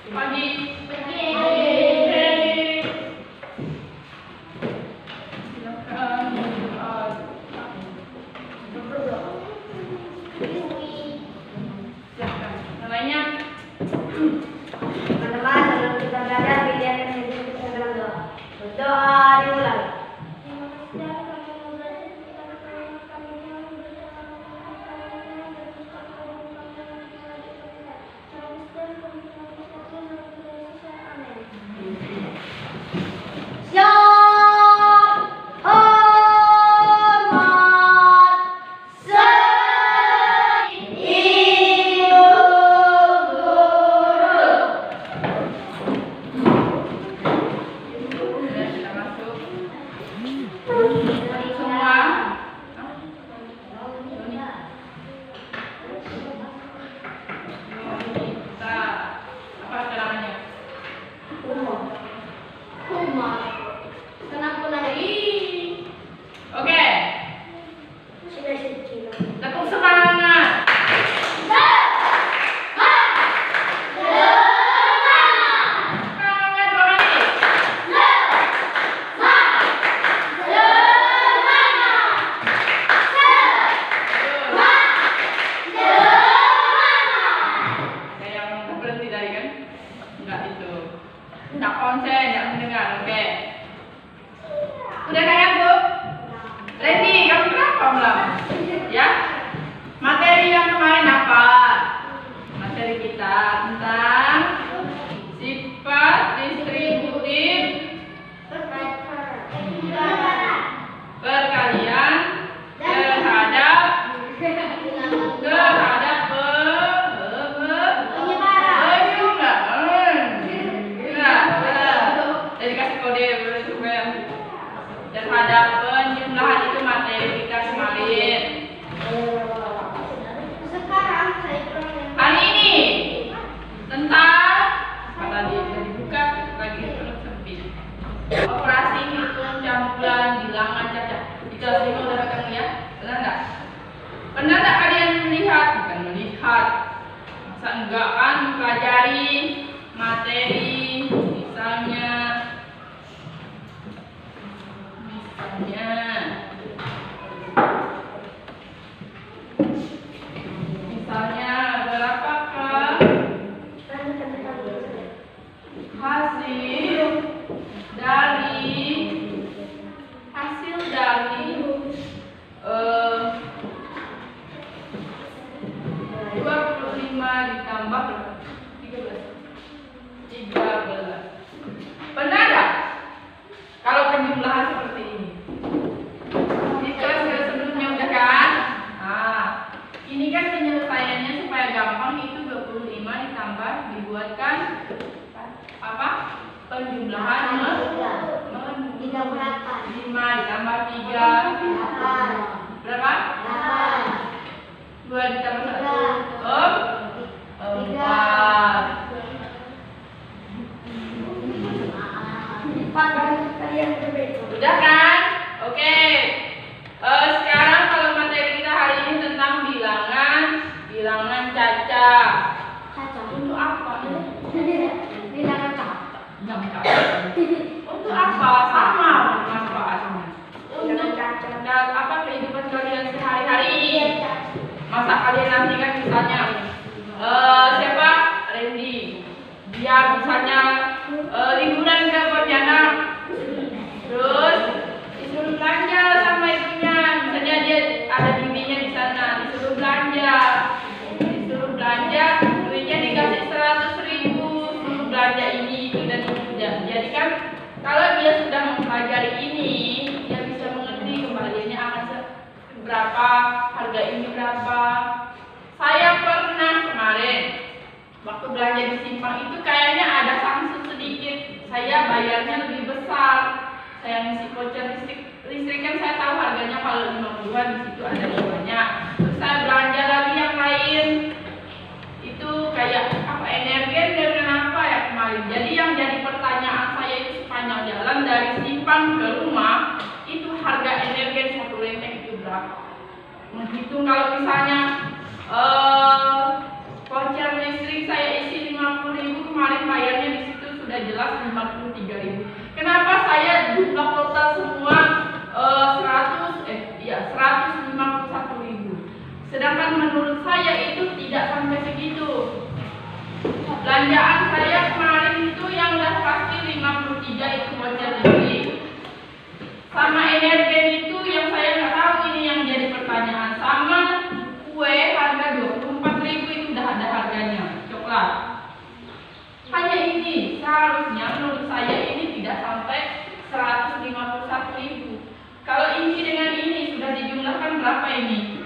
Pagi. Pagi. Silakan. Silakan. Nilainya. Teman-teman, sebelum kita belajar pilihan yang kita dalam doa. Berdoa dimulai. Nggak konsen, nggak mendengar, oke? Udah kayak Bu? Randy, kamu kenapa belum? Ya? Materi yang kemarin apa? Materi kita tentang sifat distributif perkalian terhadap terhadap penjumlahan itu materi kita kemarin. Sekarang saya Hari ini tentang apa tadi udah dibuka lagi terus sempit. Operasi hitung campuran bilangan cacat. Di kelas 5 udah ketemu ya? Benar nggak? Pernah nggak kalian melihat? Bukan melihat. Masa enggak kan mempelajari materi misalnya berapakah hasil dari 25 ditambah 13. Benar nggak? Kalau penjumlahan seperti ini. Di kelas sebelumnya udah kan? Nah, ini kan penyelesaiannya supaya gampang itu 25 ditambah dibuatkan apa? Penjumlahan 5 ditambah 3 berapa? 2 ditambah 1 4. Udah kan? Oke. Sekarang kalau materi kita hari ini tentang bilangan cacat. Untuk apa? bilangan cacat. Untuk apa? Sama manfaatnya. Bilangan cacat. Dan apa kehidupan kalian sehari-hari? Masa kalian nanti kan misalnya siapa? Randy. Dia misalnya liburan ke Pontianak. Terus disuruh belanja sama ibunya. Misalnya dia ada bibinya di sana, disuruh belanja, duitnya dikasih 100.000, suruh belanja ini itu dan itu. Jadi kan kalau dia sudah mempelajari ini, dia bisa mengerti kembaliannya akan berapa, harga ini berapa. Saya pernah kemarin waktu belanja di Simpang itu kayaknya ada sanksi sedikit. Saya bayarnya lebih besar. Saya ngisi voucher listrik kan saya tahu harganya kalau 50-an, di situ ada banyak. Terus saya belanja lagi yang lain. Itu kayak apa, energi dengan apa ya kemarin. Jadi yang jadi pertanyaan saya itu sepanjang jalan dari Simpang ke rumah itu harga energi 1 liter itu berapa? Menghitung kalau misalnya voucher listrik saya isi 50.000 kemarin bayar sudah jelas 53.000. Kenapa saya jumlah total semua 151.000. Sedangkan menurut saya itu tidak sampai segitu. Belanjaan saya kemarin itu yang udah pasti 53 itu voucher listrik. Sama energen itu yang saya nggak tahu, ini yang jadi pertanyaan. Sama kue harga 24.000 itu udah ada harganya, coklat. Hanya ini, seharusnya menurut saya ini tidak sampai 151.000. Kalau ini dengan ini sudah dijumlahkan berapa ini?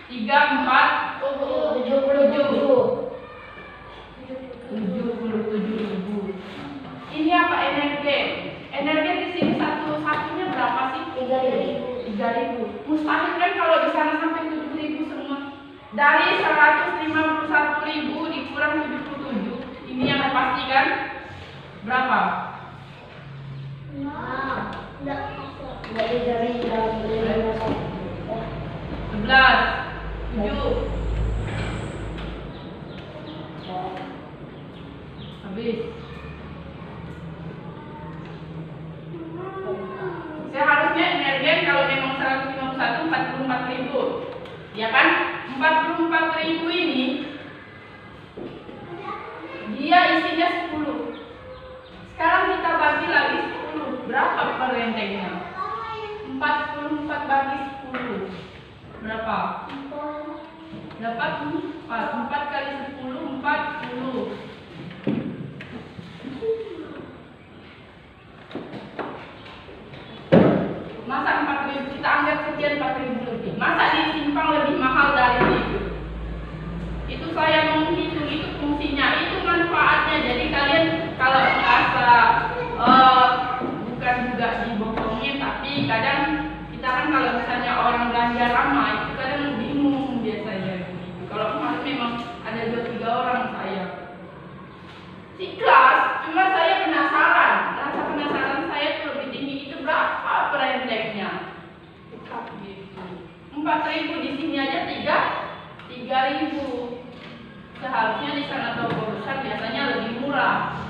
3, 4, 77.000. Ini apa energen? Energen di sini satunya berapa sih? 3.000. Mustahil kan kalau di sana sampai 7.000 semua. Dari 151.000 dikurang 77. Ini yang pasti kan? Berapa? 11, 7. Habis. Seharusnya energen kalau memang 151 44.000. Ya kan? 44.000 ini dia isinya 10. Sekarang kita bagi lagi 10. Berapa per rentengnya? 44 bagi 10. Berapa? Dapat 4. 4 kali 10, 40. Masa 4.000 kita anggap sekian 4.000 lebih. Masa disimpang lebih mahal dari itu? Itu saya menghitung itu fungsinya, itu manfaatnya. Jadi kalian kalau merasa bukan juga dibohongin, tapi kadang kita kan kalau misalnya orang belanja ramai itu kadang bingung biasanya. Kalau kemarin memang ada 2-3 orang saya ikhlas, cuma saya penasaran. Rasa penasaran saya tuh lebih tinggi. Itu berapa per rentengnya? Gitu. 4.000 di sini aja 3.000. Seharusnya di sana toko besar biasanya lebih murah.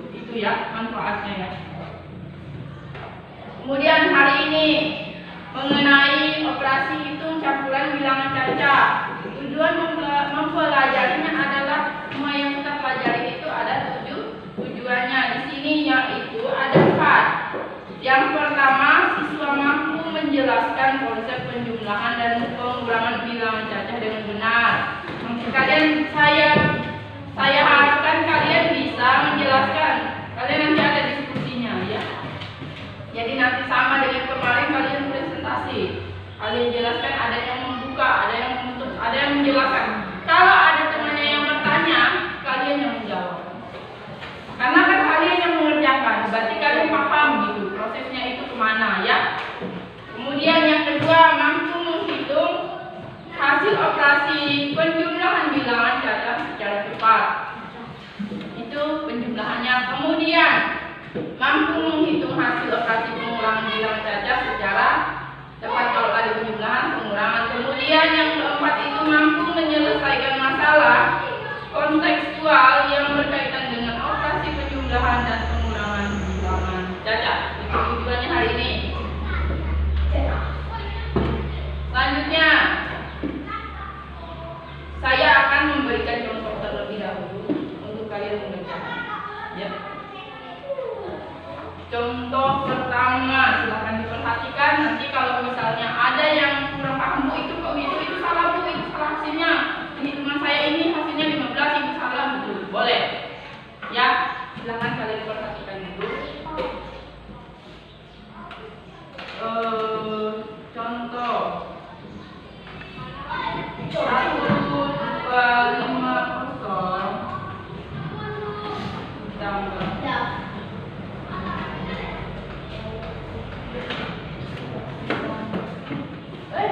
Itu ya manfaatnya ya. Kemudian hari ini mengenai operasi hitung campuran bilangan caca. Tujuan mempelajarinya adalah semua yang kita pelajari itu ada 7 tujuannya. Di sini yaitu ada 4. Yang pertama, siswa mampu menjelaskan konsep penjumlahan dan pengurangan bilangan caca dengan benar. Kalian saya harapkan kalian bisa menjelaskan. Kalian nanti ada diskusinya ya. Jadi nanti sama dengan kemarin kalian presentasi. Kalian jelaskan, ada yang membuka, ada yang menutup, ada yang menjelaskan. Kalau ada temannya yang bertanya, kalian yang menjawab. Karena kan kalian yang mengerjakan, berarti kalian paham gitu prosesnya itu kemana ya. Kemudian yang kedua, mampu menghitung hasil operasi penjumlahan bilangan caca secara cepat. Itu penjumlahannya. Kemudian mampu menghitung hasil operasi pengurangan bilangan caca secara cepat kalau ada penjumlahan, pengurangan. Kemudian yang keempat itu mampu menyelesaikan masalah kontekstual yang berkaitan dengan operasi penjumlahan dan pengurangan bilangan caca. Itu tujuannya hari ini. Selanjutnya saya akan memberikan contoh terlebih dahulu untuk kalian mengerjakan. Ya. Contoh pertama, silahkan diperhatikan. Nanti kalau misalnya ada yang kurang paham, Bu itu kok itu salah, Bu itu salah hasilnya. Hitungan saya ini hasilnya 15, itu salah, betul. Boleh. Ya, silahkan kalian perhatikan dulu. Contoh 1,250 tambah 1,250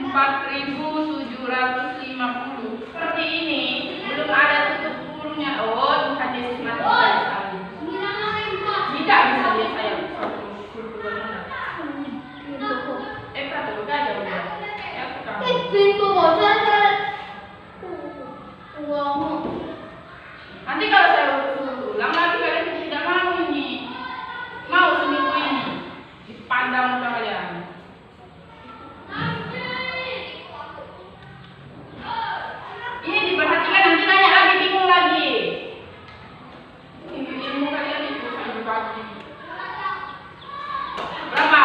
4.750. Seperti ini, belum ada tutup kurungnya. Oh, Tuhan Yesus mati dari salib. Tidak bisa dia saya satu kurungan. Prato gaya udah. Ya nanti kalau saya ulang lagi kalian tidak mau ini. Mau seminggu ini dipandang muka kalian. Ini diperhatikan, nanti nanya lagi, bingung lagi. Ilmu kalian itu saya dibagi. Berapa?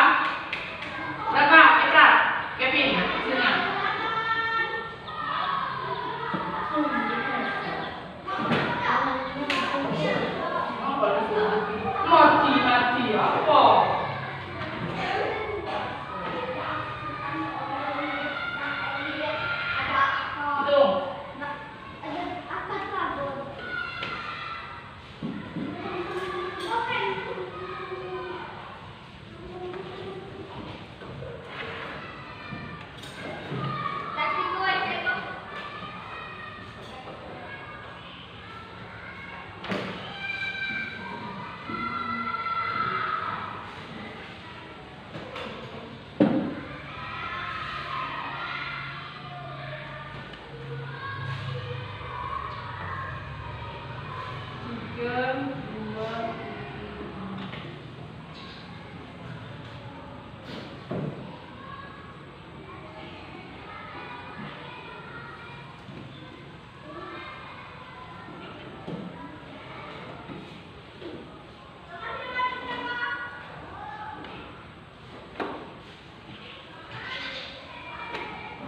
Berapa? Ekra? Kevin? Hasilnya? Mati apa?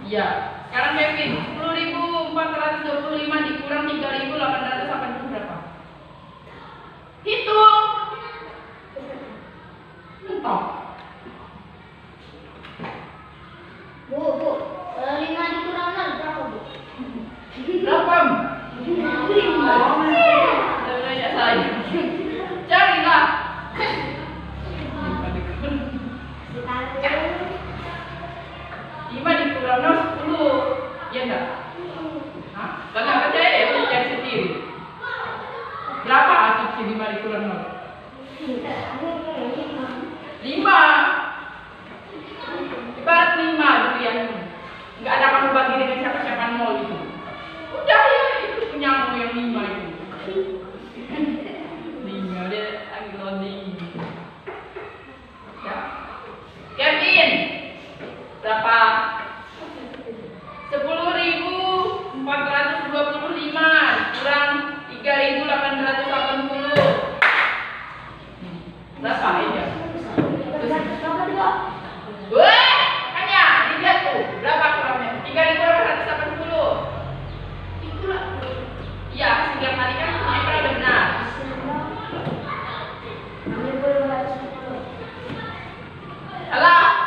Ya, sekarang Kevin, 10.425 dikurang 3.880 berapa? Hitung. Entah. Bu, 5 dikurang 0 berapa, Bu? Berapa? 5. Ya saya. Carilah. 5 dikurang 10. Iya enggak? Hah? Kalau nggak percaya ya udah cari sendiri. Berapa asumsi 5 dikurang 0? 5. Ibarat 5 durian. Nggak ada kamu bagi dengan siapa-siapa 0 itu. Udah ya, itu punyamu yang 5 itu. 5 dia lagi loading. Ya. Kevin, berapa? 10.425 kurang 3.880. Berapa aja? Wah, hanya dilihat tuh berapa kurangnya? 3.880. Itulah. Iya, sehingga tadi kan punya udah benar. Salah.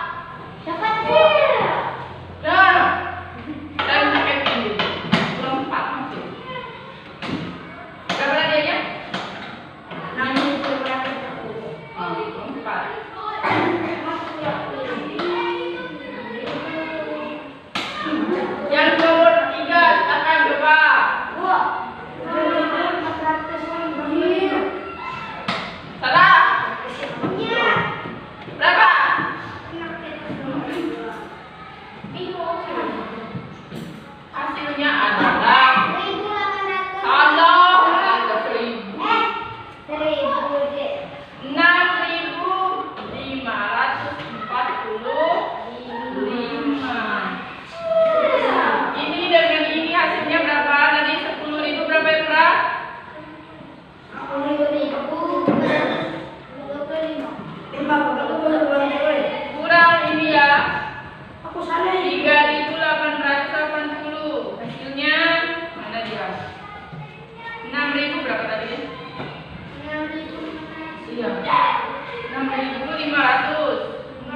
Yang nomor 3 silakan coba. Salah. Berapa? Hasilnya adalah salah. 6.545. Ini dengan ini hasilnya berapa? Tadi 10.000 berapa ya, Pra? 10.000 kurang ini ya. 3.880. Hasilnya mana dia? 6.000 berapa tadi? Iya. 6.545.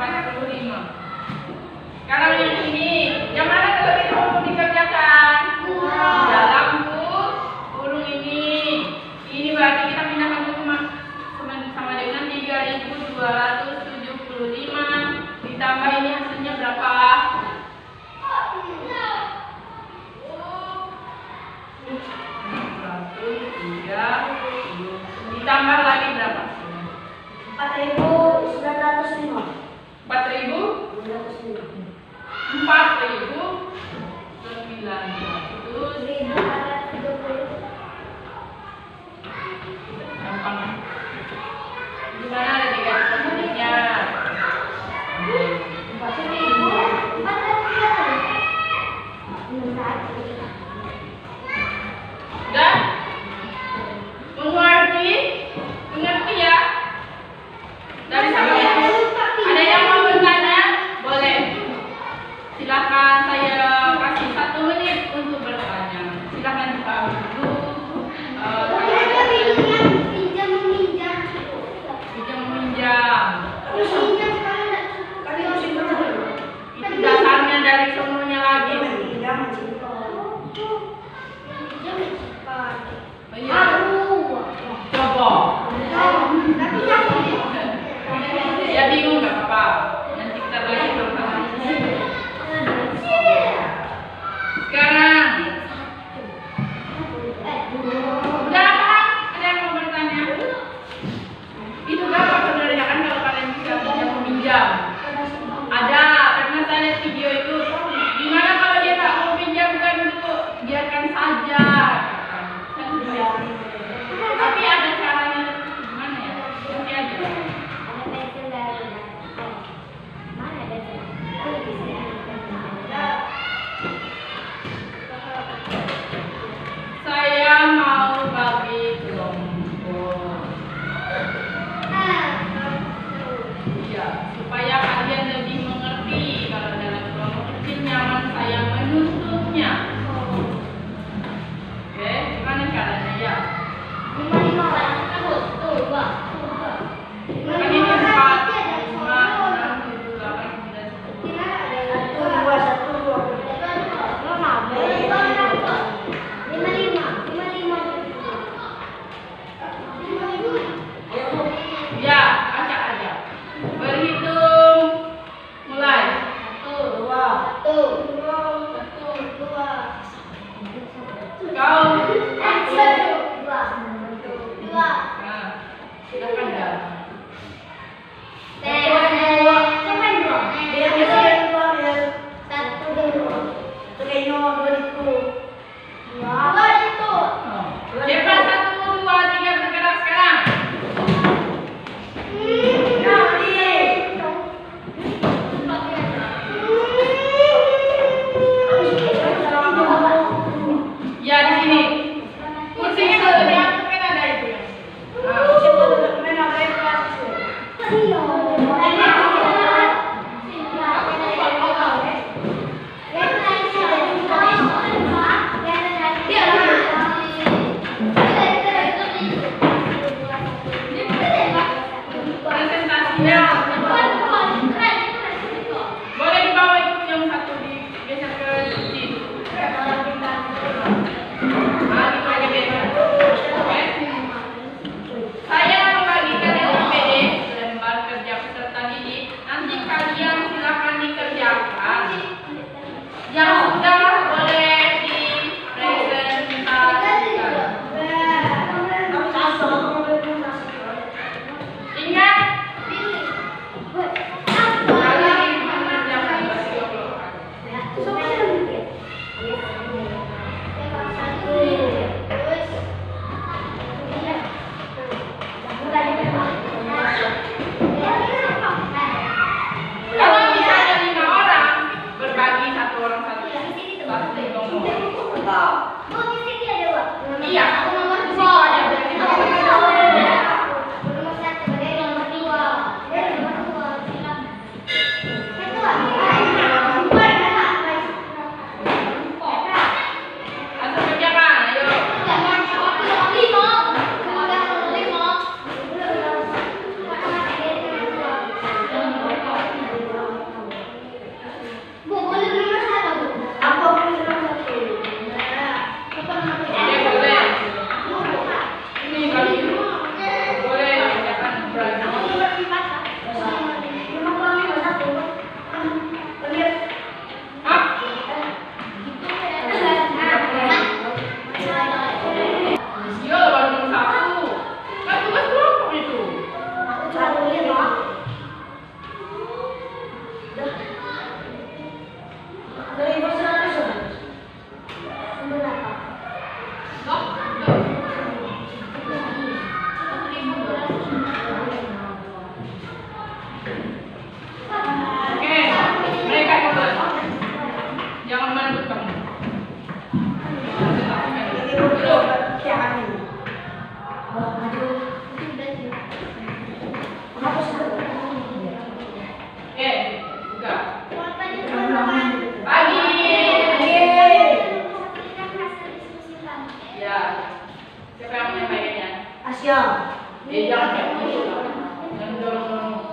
Sekarang yang ini, yang mana terlebih dahulu dikerjakan? Dalam kurung ini. Ini berarti kita pindahkan dulu sama dengan 3.275 ditambah ini hasilnya berapa? Gampang. Gimana adik-adik selanjutnya? Udah? Mengerti? Mengerti ya? Dari sampai itu, ada yang mau bertanya? Boleh. Silakan, saya kasih 1 menit untuk bertanya. Silakan buka dulu. Itu dasarnya dari semuanya lagi. Coba. Ya bingung nggak apa-apa. Nanti kita lagi sama-sama. Sekarang. Udah apa? Ada yang mau bertanya? Itu berapa sebenarnya kan kalau kalian bisa pinjam meminjam? Ada, karena saya lihat video itu. Gimana kalau dia nggak mau pinjamkan dulu? Biarkan saja. Tapi ada caranya gimana ya? Nanti aja. Saya mau bagi kelompok. Iya, supaya kalian lebih mengerti kalau dalam kelompok kecil nyaman saya menuntutnya. Oke, gimana caranya ya? Kan ini 4, 5, 6, 7, 8, 9, 10. Ya, acak aja. Berhitung. Mulai. 1, 2. Kau. Nah, silakan ya. Cepat 1, 2, 3 bergerak sekarang. Ya di sini. Kursinya kalau diatur kan ada itu ya. Presentasinya. Boleh dibawa itu yang satu digeser ke sini. Saya membagikan LPD, lembar kerja peserta didik. Nanti kalian silakan dikerjakan. Yang sudah boleh dipresentasikan. Ingat, Oke, buka. Pagi. Ya. Siapa yang menyampaikannya? Asya. Jangan kayak gitu. Jangan dorong-dorong.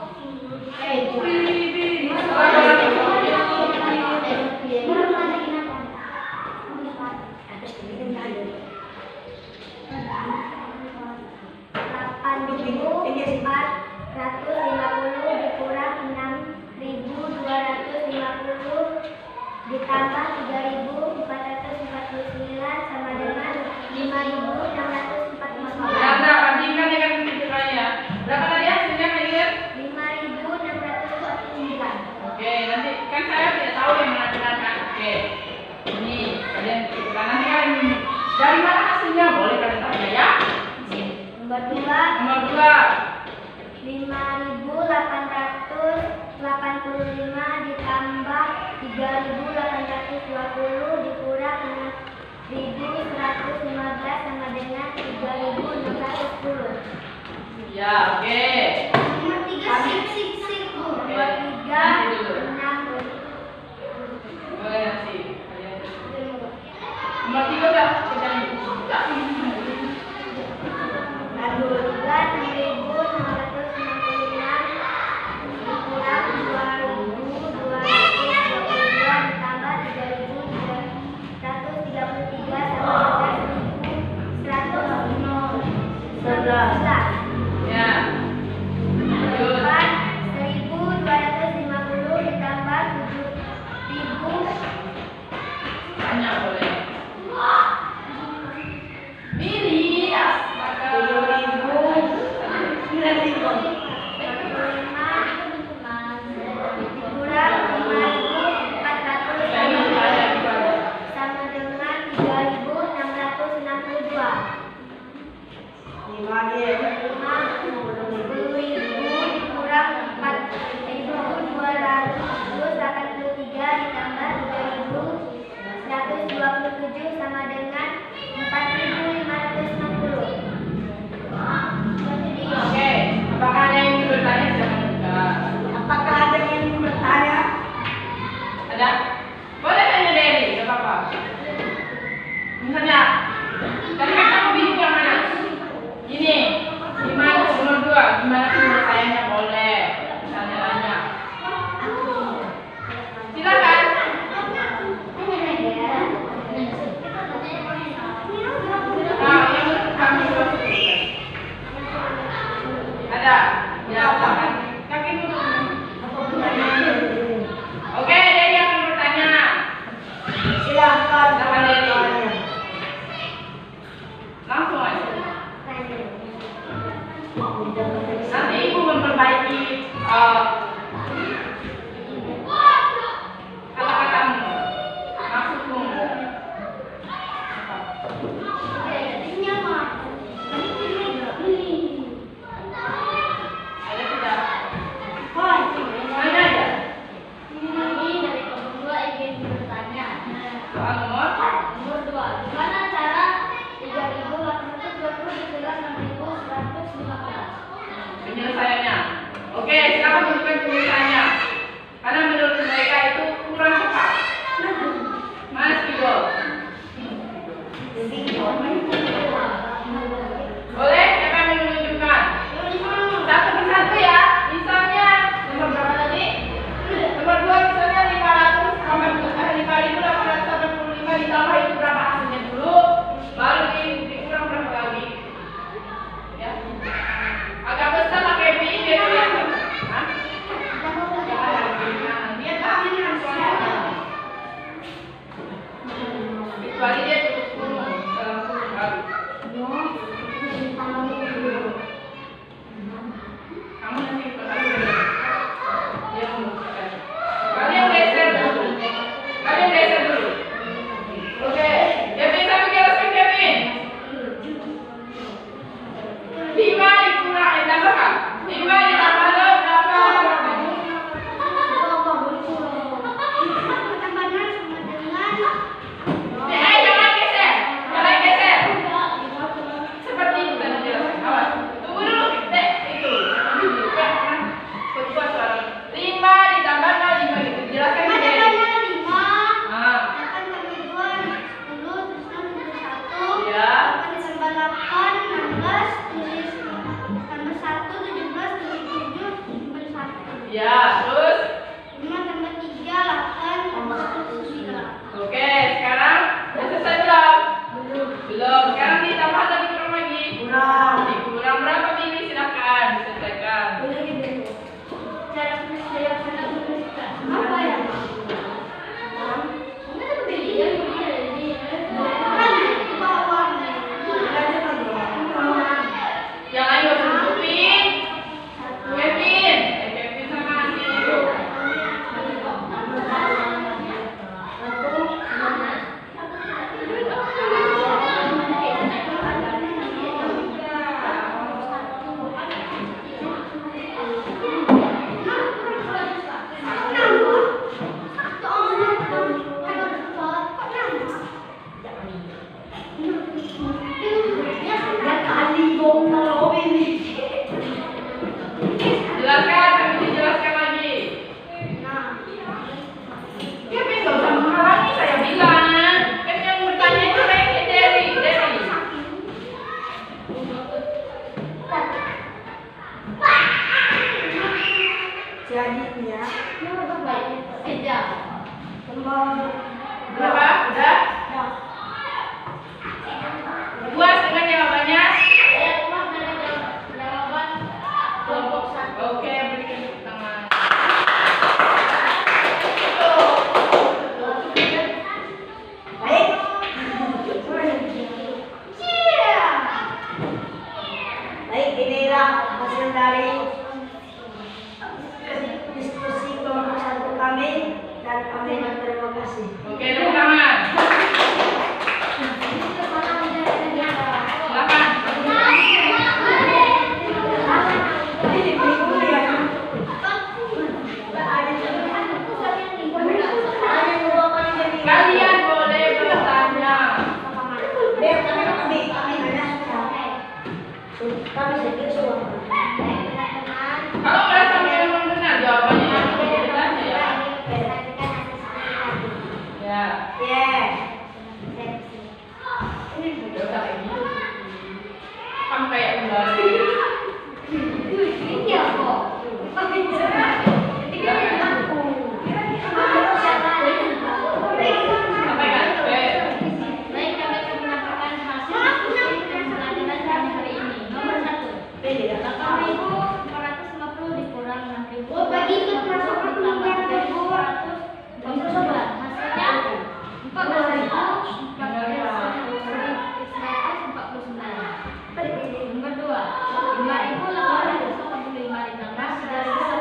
Ditambah 3.449 sama dengan 5.649. Nah, bandingkan dengan pikirannya. Berapa tadi hasilnya, Kak? 5.649. Oke, nanti kan saya tidak tahu yang mana benar kan. Oke, ini kalian pikirkan nanti kan dari mana hasilnya boleh kalian tanya ya. Nomor 2. Nomor 2. 5.885 ditambah 3.820 dikurang 6.115 sama dengan 3.610. Ya, oke. Nomor 3 sik. Nomor 3 6. Boleh nanti kalian. Nomor 3 udah kerjaan ibu. Lalu 6.666 dikurang 2.222 ditambah 3.333 sama dengan 1.111. Ya. Lanjut. 1.250 ditambah 7.000. Tanya boleh. Pilih astaga. 3.127 sama dengan 4.560. Oke, apakah ada yang ingin bertanya? Silakan buka. Apakah ada yang ingin bertanya? Ada? Boleh tanya Dery, nggak apa-apa. Misalnya, tadi kan kamu bingung yang mana? Ini, gimana nomor 2? Gimana penyelesaiannya boleh? Tanya-tanya. Silakan. Nah, yang menurut kami ada? Ya, silakan. Kaki dulu. Oke, Dery akan bertanya. Silakan. Silakan Dery. Langsung aja. Nanti ibu memperbaiki kata-katamu, maksudmu. Ada tidak? Mana ada? Soal nomor? Gimana cara 3.820 dikurangi 6.115? Penyelesaiannya. Oke, silakan tunjukkan penyelesaiannya. Karena menurut mereka itu kurang cepat. Mas Kido. Boleh? Siapa yang mau menunjukkan? Satu persatu ya. Misalnya nomor berapa tadi? Nomor 2 misalnya 5.885 ditambah itu berapa hasilnya dulu, baru dikurang berapa lagi? Ya. Agak besar pakai pi gitu ya. Hah? Jangan pakai pi. Nah, lihat lah. Ya, terus? 5 tambah 3, 8 tambah 1, 9. Oke, sekarang udah selesai belum? Belum. Sekarang ditambah atau dikurang lagi? Kurang. Dikurang berapa Bibi? Silakan diselesaikan. Cara penyelesaian menuliskan. Apa ya? Yang lain gak usah ditutupin. Kevin. Kevin sama Andi dulu. Jelaskan, kami dijelaskan lagi. Kevin gak usah menghalangi, saya bilang. Kan yang bertanya itu Dewi. Jadinya Berapa? Udah? Puas dengan jawabannya? Kelompok satu. Oke, berikan tepuk tangan. Baik, inilah hasil dari diskusi kelompok satu kami dan kami berterima kasih. Oke, tepuk tangan. Silakan. Kalian boleh bertanya. Kalau merasa memang benar jawabannya yang bertanya ya. Ya. Udah kayak gitu. Kamu kayak ular. Sampai nggak capek? Baik, kami akan menyampaikan hasil diskusi dan pelajaran kami hari ini. Nomor 1, 8.450 dikurang 6.000. Oh, bagi ikut masuk ditambah 3.429. Hasilnya 14.149. Nomor 2, 5.845 ditambah 3.149.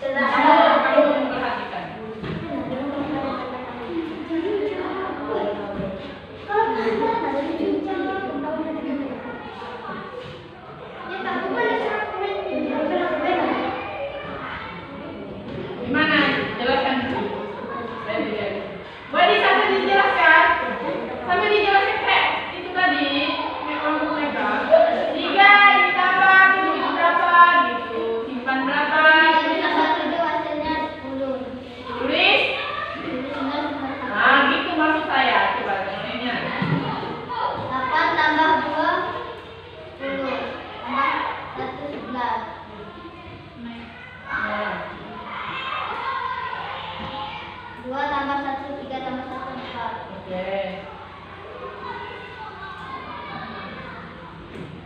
Kamu memperhatikan. Gimana? Jelaskan dulu. Saya lihat. Boleh sampai dijelaskan? Sampai dijelaskan kayak itu tadi. Memang mereka 3 ditambah 7 itu berapa gitu. Simpan berapa? Tulis. Nah, gitu maksud saya. Coba contohnya. 8 tambah 2 10 tambah 1 11. Nah, 2 tambah 1 3 tambah 1 4. oke.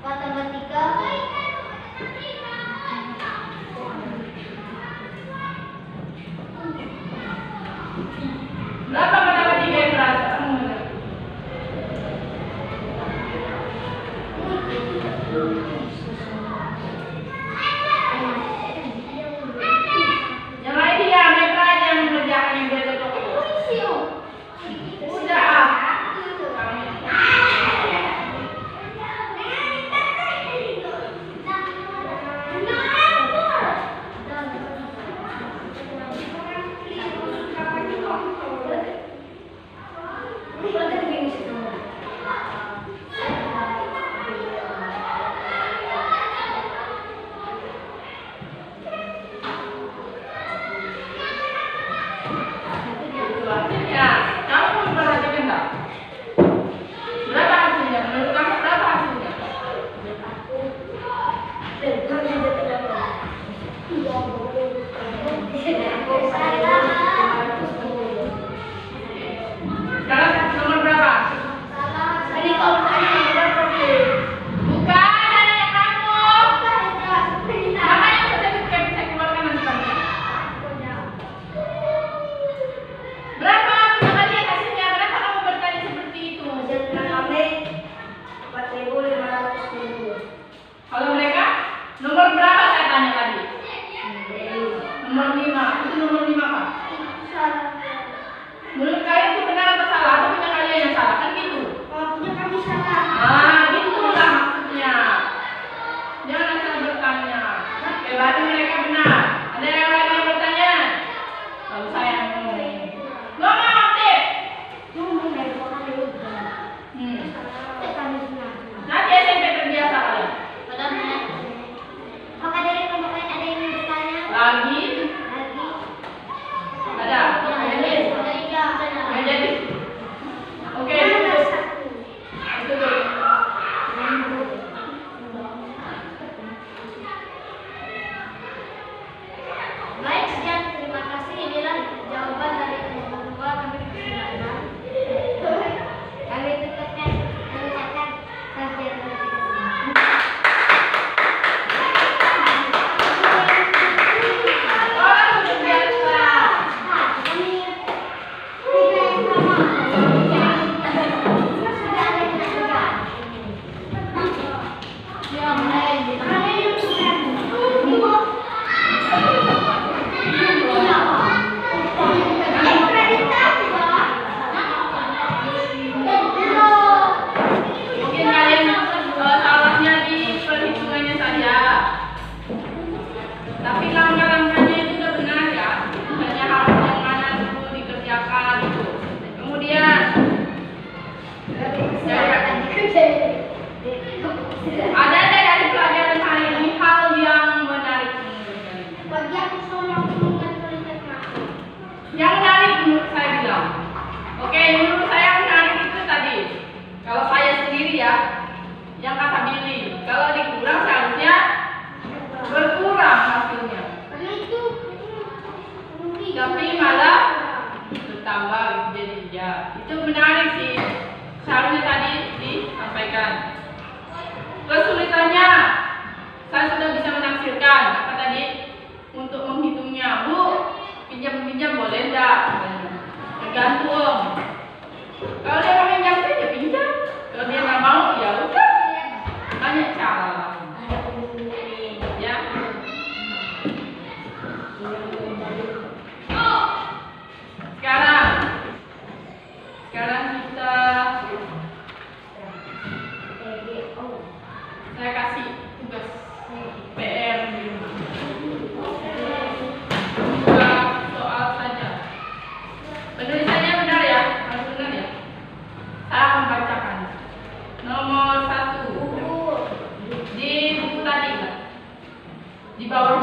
4 tambah 3 Berapa menambah 3 yang berasa? Yang lain dia, mereka aja yang mengerjakan yang dia cocok. Udah ah.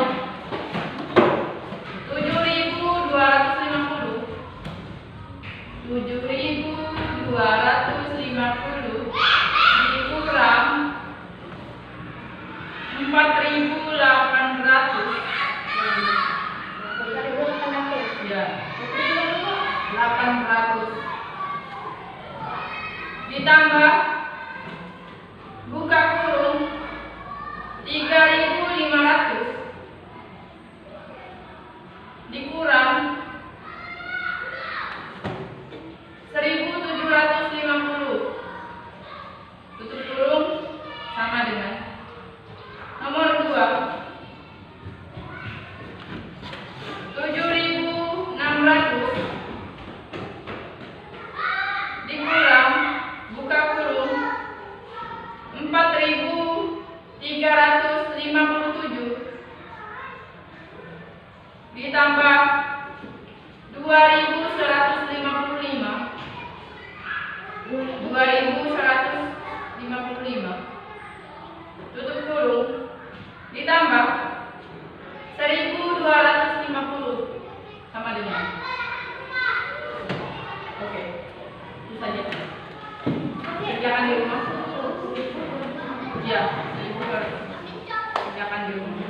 bawahnya. 7.250. 7.250 dikurang 4.800. Ya, 800 ditambah buka kurung 3.500 dikurang 1.750 tutup kurung sama dengan nomor 2 7.600 dikurang buka kurung 4.357 ditambah 2.155 tutup kurung ditambah 1.250 sama dengan oke, itu saja. Kerjakan di rumah. Ya, 1.200. Kerjakan di rumah.